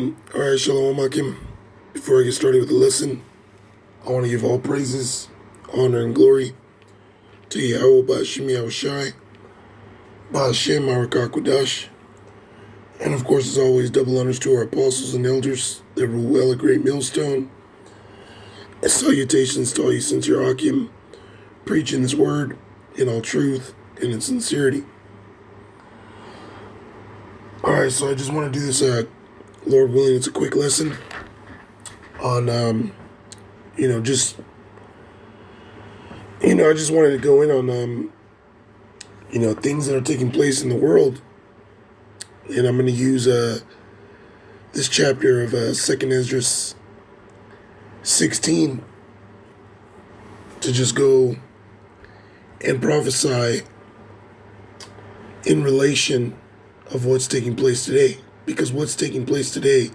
Alright, Shalom Akim. Before I get started with the lesson, I want to give all praises, honor, and glory to Yahweh Ba'Shem Yahushai, Ba'Shem Arakakwadash, and of course, as always, double honors to our apostles and elders that rule well a great millstone, and salutations to all you sincere Akim, preaching this word in all truth and in sincerity. Alright, so I just want to do this, Lord willing, it's a quick lesson on, I just wanted to go in on, things that are taking place in the world. And I'm going to use this chapter of 2nd Esdras 16 to just go and prophesy in relation of what's taking place today. Because what's taking place today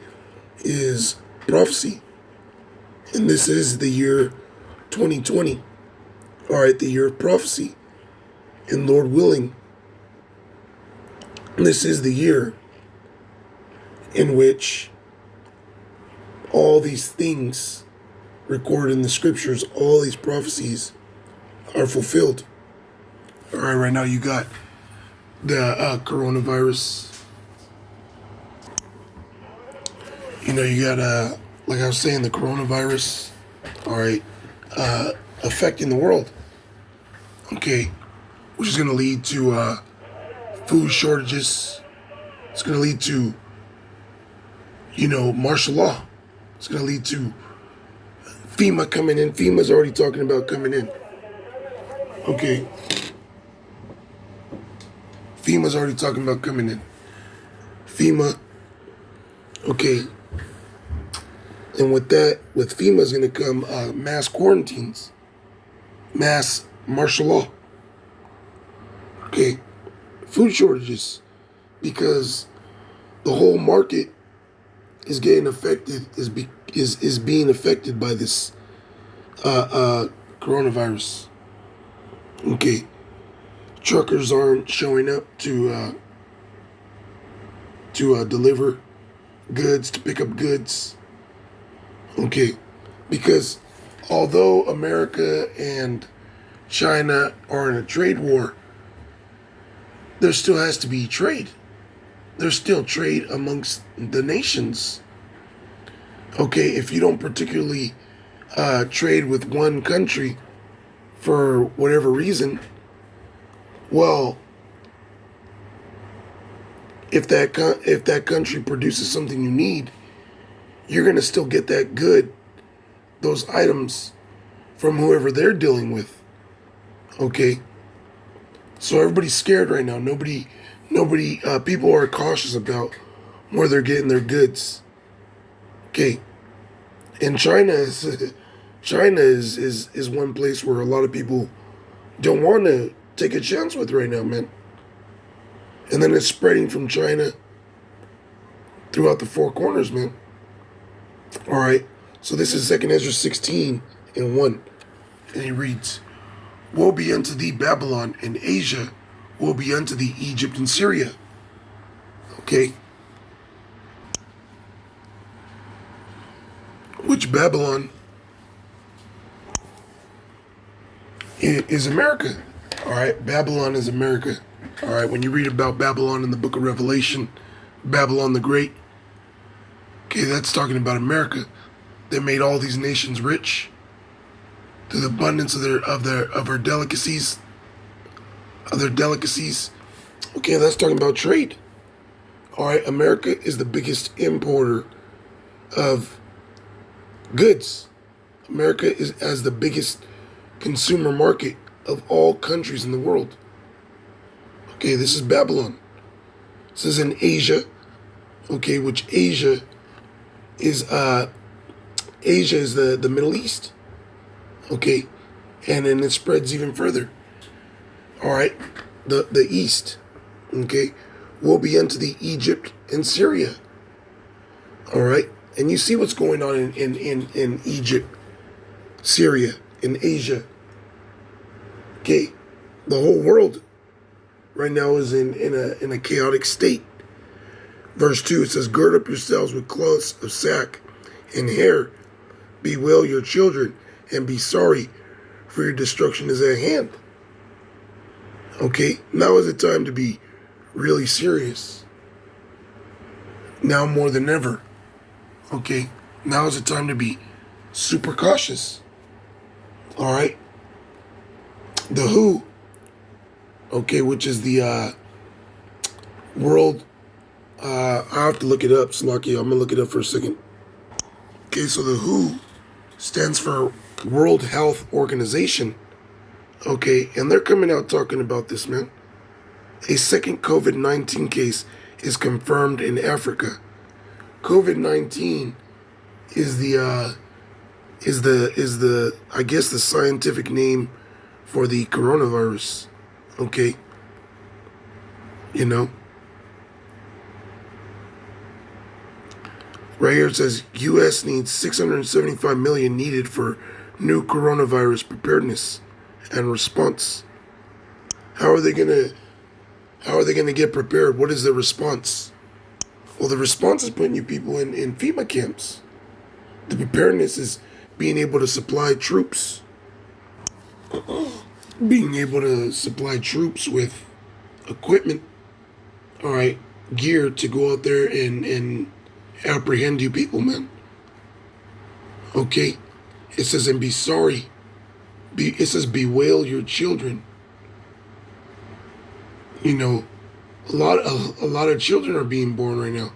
is prophecy. And this is the year 2020. All right, the year of prophecy. And Lord willing, this is the year in which all these things recorded in the scriptures, all these prophecies are fulfilled. All right, right now you got the coronavirus. You got, like I was saying, the coronavirus, all right, affecting the world, okay, which is going to lead to food shortages. It's going to lead to, martial law. It's going to lead to FEMA coming in. FEMA's already talking about coming in, okay. FEMA's already talking about coming in. FEMA, okay. And with FEMA is going to come mass quarantines, mass martial law, okay, food shortages, because the whole market is getting affected, is being affected by this coronavirus. Okay, truckers aren't showing up to deliver goods, to pick up goods. Okay, because although America and China are in a trade war, there still has to be trade. There's still trade amongst the nations. Okay, if you don't particularly trade with one country for whatever reason, well, if that country produces something you need, you're going to still get that good, those items, from whoever they're dealing with. Okay? So everybody's scared right now. Nobody, people are cautious about where they're getting their goods. Okay? And China is one place where a lot of people don't want to take a chance with right now, man. And then it's spreading from China throughout the four corners, man. All right, so this is 2nd Esdras 16 and 1. And he reads, "Woe be unto thee, Babylon, and Asia. Woe be unto thee, Egypt and Syria." Okay. Which Babylon is America. All right, Babylon is America. All right, when you read about Babylon in the book of Revelation, Babylon the Great, okay, that's talking about America. They made all these nations rich through the abundance of their delicacies. Okay, that's talking about trade. All right, America is the biggest importer of goods. America has the biggest consumer market of all countries in the world. Okay, this is Babylon. This is in Asia. Okay, which Asia is the Middle East. Okay, and then it spreads even further. All right, the East. Okay, will be unto the Egypt and Syria. All right, and you see what's going on in Egypt, Syria, in Asia. Okay, the whole world right now is in a chaotic state Verse 2, it says, gird up yourselves with cloths of sack and hair. Bewail your children and be sorry, for your destruction is at hand. Okay, now is the time to be really serious. Now more than ever. Okay, now is the time to be super cautious. All right. The WHO, okay, which is the world, I have to look it up, Slocky. I'm going to look it up for a second. Okay, so the WHO stands for World Health Organization. Okay, and they're coming out talking about this, man. A second COVID-19 case is confirmed in Africa. COVID-19 is the I guess the scientific name for the coronavirus. Okay. You know. Right here it says US needs 675 million needed for new coronavirus preparedness and response. How are they gonna get prepared? What is the response? Well, the response is putting you people in FEMA camps. The preparedness is being able to supply troops. Being able to supply troops with equipment, all right, gear to go out there and apprehend you people, man. Okay? It says, and be sorry. It says, bewail your children. You know, a lot of children are being born right now.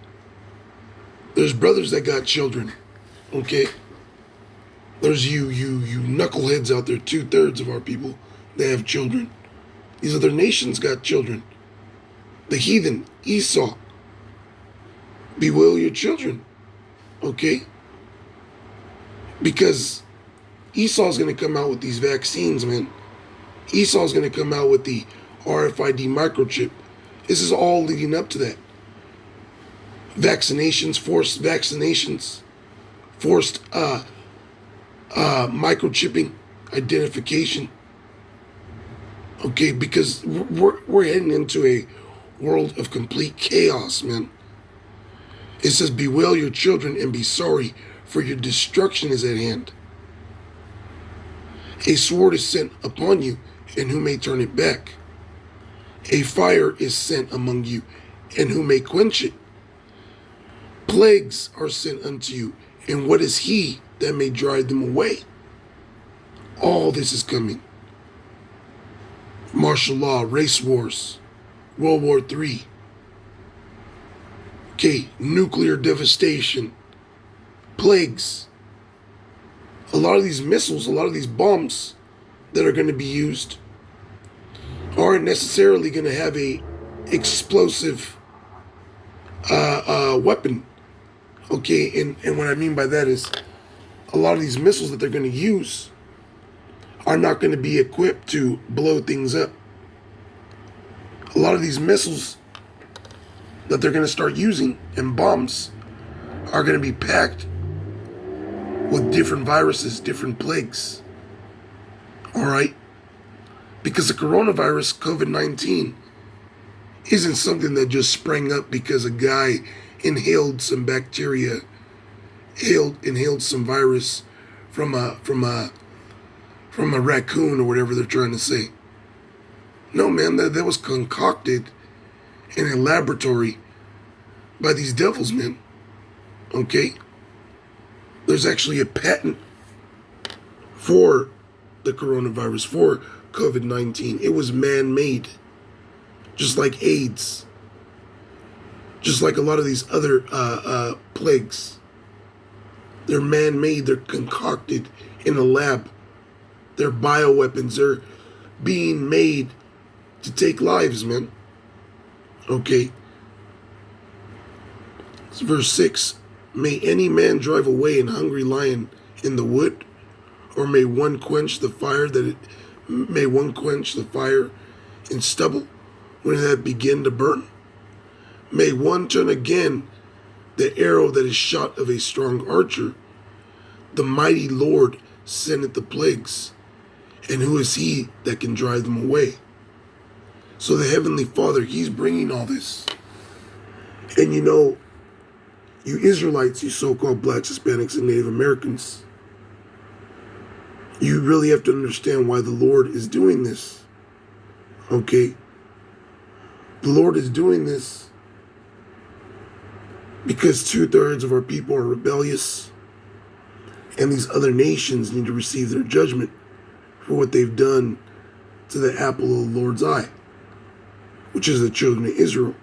There's brothers that got children. Okay? There's you knuckleheads out there, 2/3 of our people, they have children. These other nations got children. The heathen, Esau. Bewail your children. Okay? Because Esau's going to come out with these vaccines, man. Esau's going to come out with the RFID microchip. This is all leading up to that. Vaccinations, forced vaccinations, forced microchipping, identification. Okay, because we're heading into a world of complete chaos, man. It says, bewail your children and be sorry, for your destruction is at hand. A sword is sent upon you, and who may turn it back? A fire is sent among you, and who may quench it? Plagues are sent unto you, and what is he that may drive them away? All this is coming. Martial law, race wars, World War III. Okay, nuclear devastation, plagues. A lot of these missiles, a lot of these bombs that are going to be used aren't necessarily going to have a explosive weapon. Okay, and what I mean by that is a lot of these missiles that they're going to use are not going to be equipped to blow things up. A lot of these missiles that they're going to start using and bombs are going to be packed with different viruses, different plagues. All right? Because the coronavirus, COVID-19, isn't something that just sprang up because a guy inhaled some bacteria, inhaled some virus from a raccoon or whatever they're trying to say. No, man, that was concocted in a laboratory by these devils, man. Okay? There's actually a patent for the coronavirus, for COVID-19. It was man-made. Just like AIDS. Just like a lot of these other plagues. They're man-made. They're concocted in a lab. They're bioweapons. They're being made to take lives, man. Okay. It's verse 6. May any man drive away an hungry lion in the wood, or may one quench the fire in stubble when it had begun to burn? May one turn again the arrow that is shot of a strong archer. The mighty Lord sendeth the plagues, and who is he that can drive them away? So the Heavenly Father, He's bringing all this. And you know, you Israelites, you so-called blacks, Hispanics, and Native Americans, you really have to understand why the Lord is doing this. Okay? The Lord is doing this because 2/3 of our people are rebellious, and these other nations need to receive their judgment for what they've done to the apple of the Lord's eye, which is the children of Israel.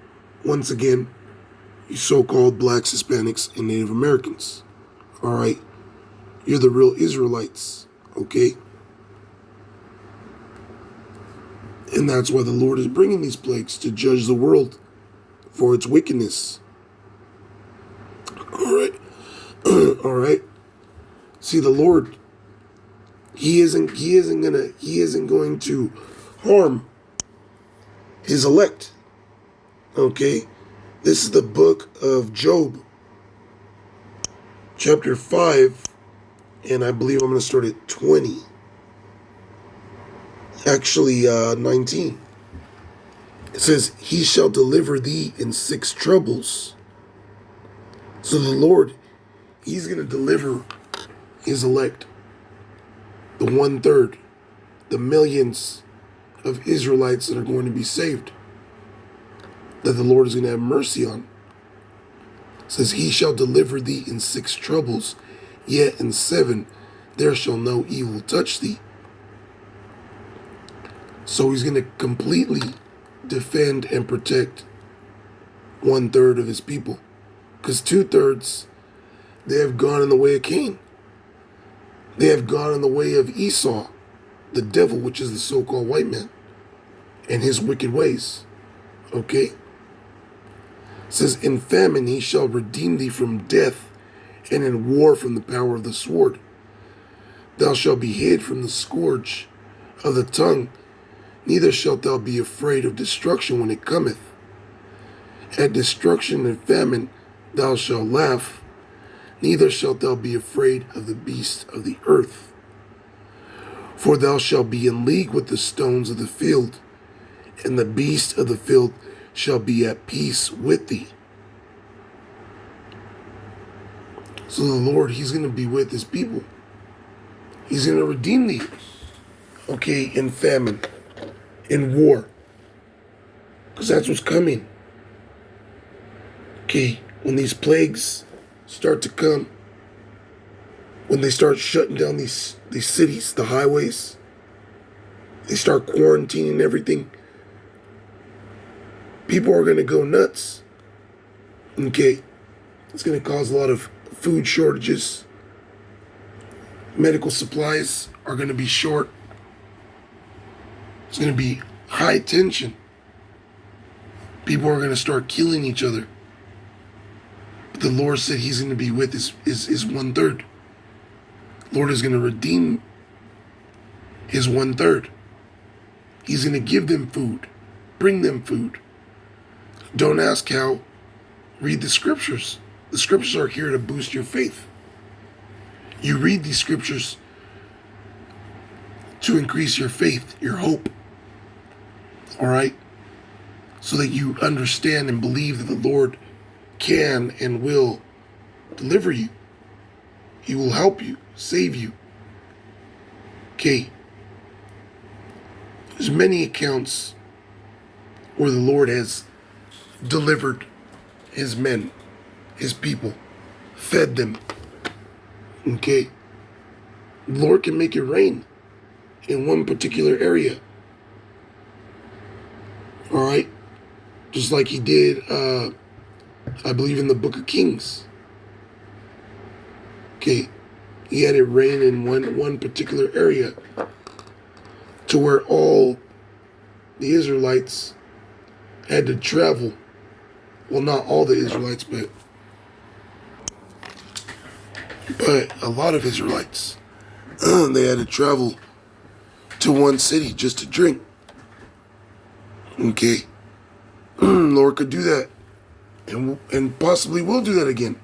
Once again, you so-called blacks, Hispanics, and Native Americans. All right? You're the real Israelites. Okay? And that's why the Lord is bringing these plagues, to judge the world for its wickedness. All right? All right? See, the Lord, he isn't going to harm his elect. Okay? This is the book of Job, chapter 5, and I believe I'm going to start at 20. Actually, 19. It says, he shall deliver thee in 6 troubles. So the Lord, he's going to deliver his elect, the 1/3, the millions of Israelites that are going to be saved, that the Lord is going to have mercy on. It says, he shall deliver thee in 6 troubles, yet in 7 there shall no evil touch thee. So he's going to completely defend and protect 1/3 of his people. Because 2/3, they have gone in the way of Cain. They have gone in the way of Esau, the devil, which is the so-called white man, and his wicked ways. Okay? It says, in famine he shall redeem thee from death, and in war from the power of the sword. Thou shalt be hid from the scourge of the tongue, neither shalt thou be afraid of destruction when it cometh. At destruction and famine thou shalt laugh, neither shalt thou be afraid of the beasts of the earth. For thou shalt be in league with the stones of the field, and the beasts of the field shall be at peace with thee. So the Lord, he's going to be with his people. He's going to redeem thee. Okay, in famine, in war. Because that's what's coming. Okay, when these plagues start to come, when they start shutting down these cities, the highways, they start quarantining everything, people are going to go nuts. Okay, it's going to cause a lot of food shortages. Medical supplies are going to be short. It's going to be high tension. People are going to start killing each other. But the Lord said he's going to be with his 1/3. Lord is going to redeem his 1/3. He's going to give them food. Bring them food. Don't ask how. Read the scriptures. The scriptures are here to boost your faith. You read these scriptures to increase your faith, your hope. All right? So that you understand and believe that the Lord can and will deliver you. He will help you, save you. Okay. There's many accounts where the Lord has delivered his men, his people, fed them. Okay. The Lord can make it rain in one particular area. All right. Just like he did, I believe, in the book of Kings. Okay. He had it rain in one particular area to where all the Israelites had to travel. Well, not all the Israelites, but a lot of Israelites. They had to travel to one city just to drink. Okay. Lord could do that. And possibly will do that again.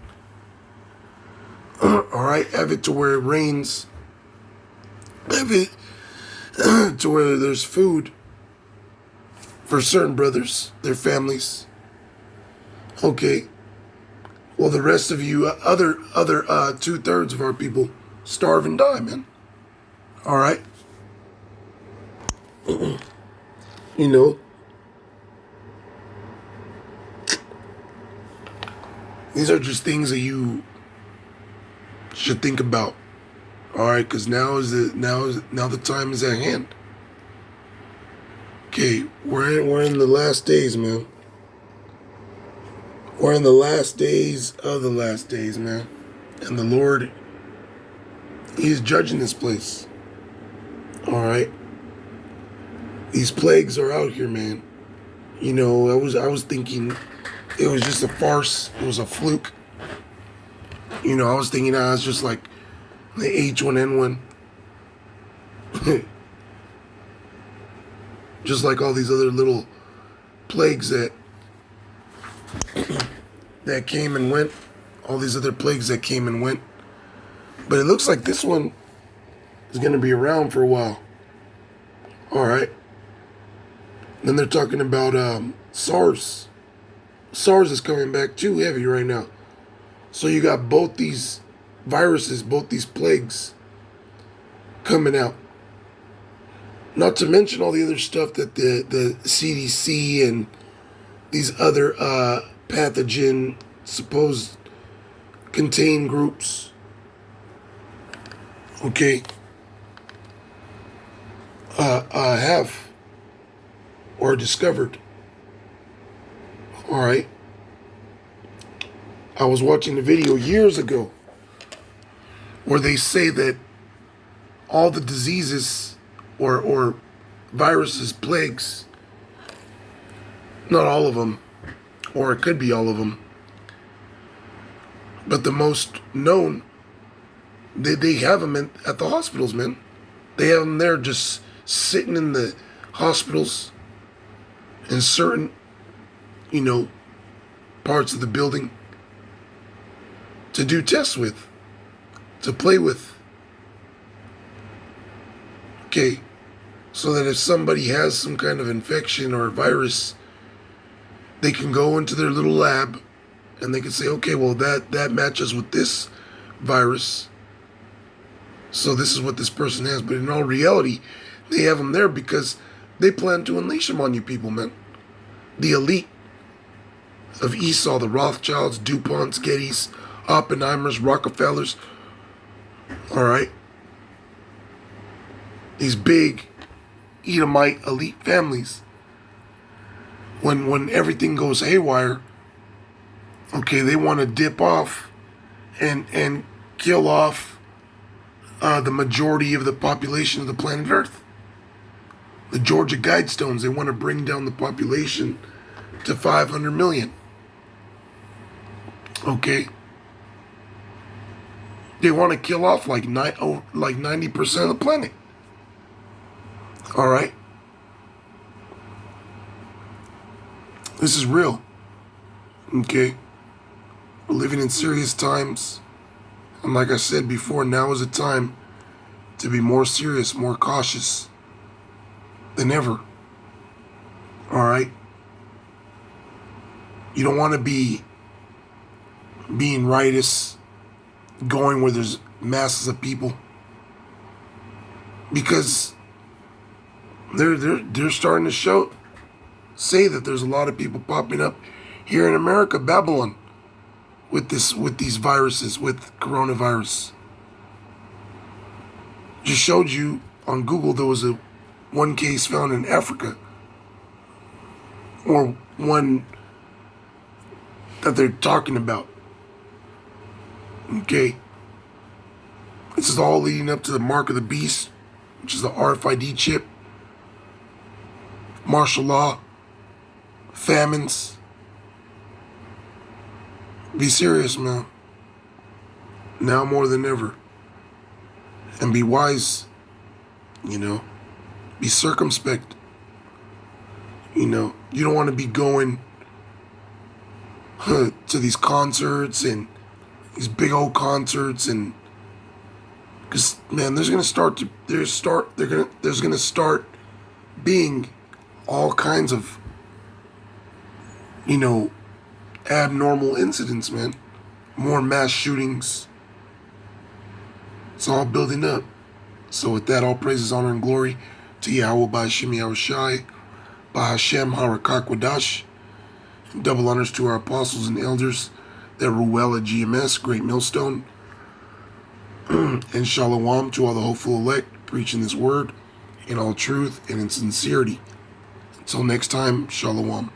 Alright, have it to where it rains. Have it to where there's food for certain brothers, their families. Okay. Well, the rest of you, other 2/3 of our people, starve and die, man. All right. You know, these are just things that you should think about. All right, because now the time is at hand. Okay, we're in the last days, man. We're in the last days of the last days, man. And the Lord, He is judging this place. All right. These plagues are out here, man. You know, I was thinking it was just a farce. It was a fluke. You know, I was thinking, it's just like the H1N1. Just like all these other little plagues that came and went. All these other plagues that came and went. But it looks like this one is going to be around for a while. All right. Then they're talking about SARS. SARS is coming back too heavy right now. So you got both these viruses, both these plagues coming out. Not to mention all the other stuff that the CDC and these other pathogen supposed contained groups, okay, have or discovered. All right. I was watching a video years ago where they say that all the diseases or viruses, plagues, not all of them, or it could be all of them, but the most known, they have them at the hospitals, man. They have them there just sitting in the hospitals in certain, parts of the building to do tests with, to play with. Okay, so that if somebody has some kind of infection or virus, they can go into their little lab and they can say, okay, well, that matches with this virus. So this is what this person has. But in all reality, they have them there because they plan to unleash them on you people, man. The elite of Esau, the Rothschilds, DuPonts, Gettys, Oppenheimers, Rockefellers. All right. These big Edomite elite families. When everything goes haywire, okay, they want to dip off and kill off the majority of the population of the planet Earth. The Georgia Guidestones, they want to bring down the population to 500 million. Okay? They want to kill off like 90% of the planet. All right? This is real. Okay? We're living in serious times. And like I said before, now is the time to be more serious, more cautious than ever. All right? You don't want to be being riotous, going where there's masses of people, because they're starting to say that there's a lot of people popping up here in America, Babylon, with these viruses, with coronavirus. Just showed you on Google there was one case found in Africa, or one that they're talking about. Okay. This is all leading up to the mark of the beast, which is the RFID chip, martial law, famines. Be serious, man. Now more than ever. And be wise, Be circumspect. You don't want to be going to these concerts and these big old concerts, and because man, there's gonna start being all kinds of abnormal incidents, man. More mass shootings. It's all building up. So with that, all praises, honor, and glory to Yahweh Ba'Shem Yahushai, Ba'Hashem Harakakwadash. Double honors to our apostles and elders that Ruel at GMS, Great Millstone. And Shalom to all the hopeful elect preaching this word in all truth and in sincerity. Until next time, Shalom.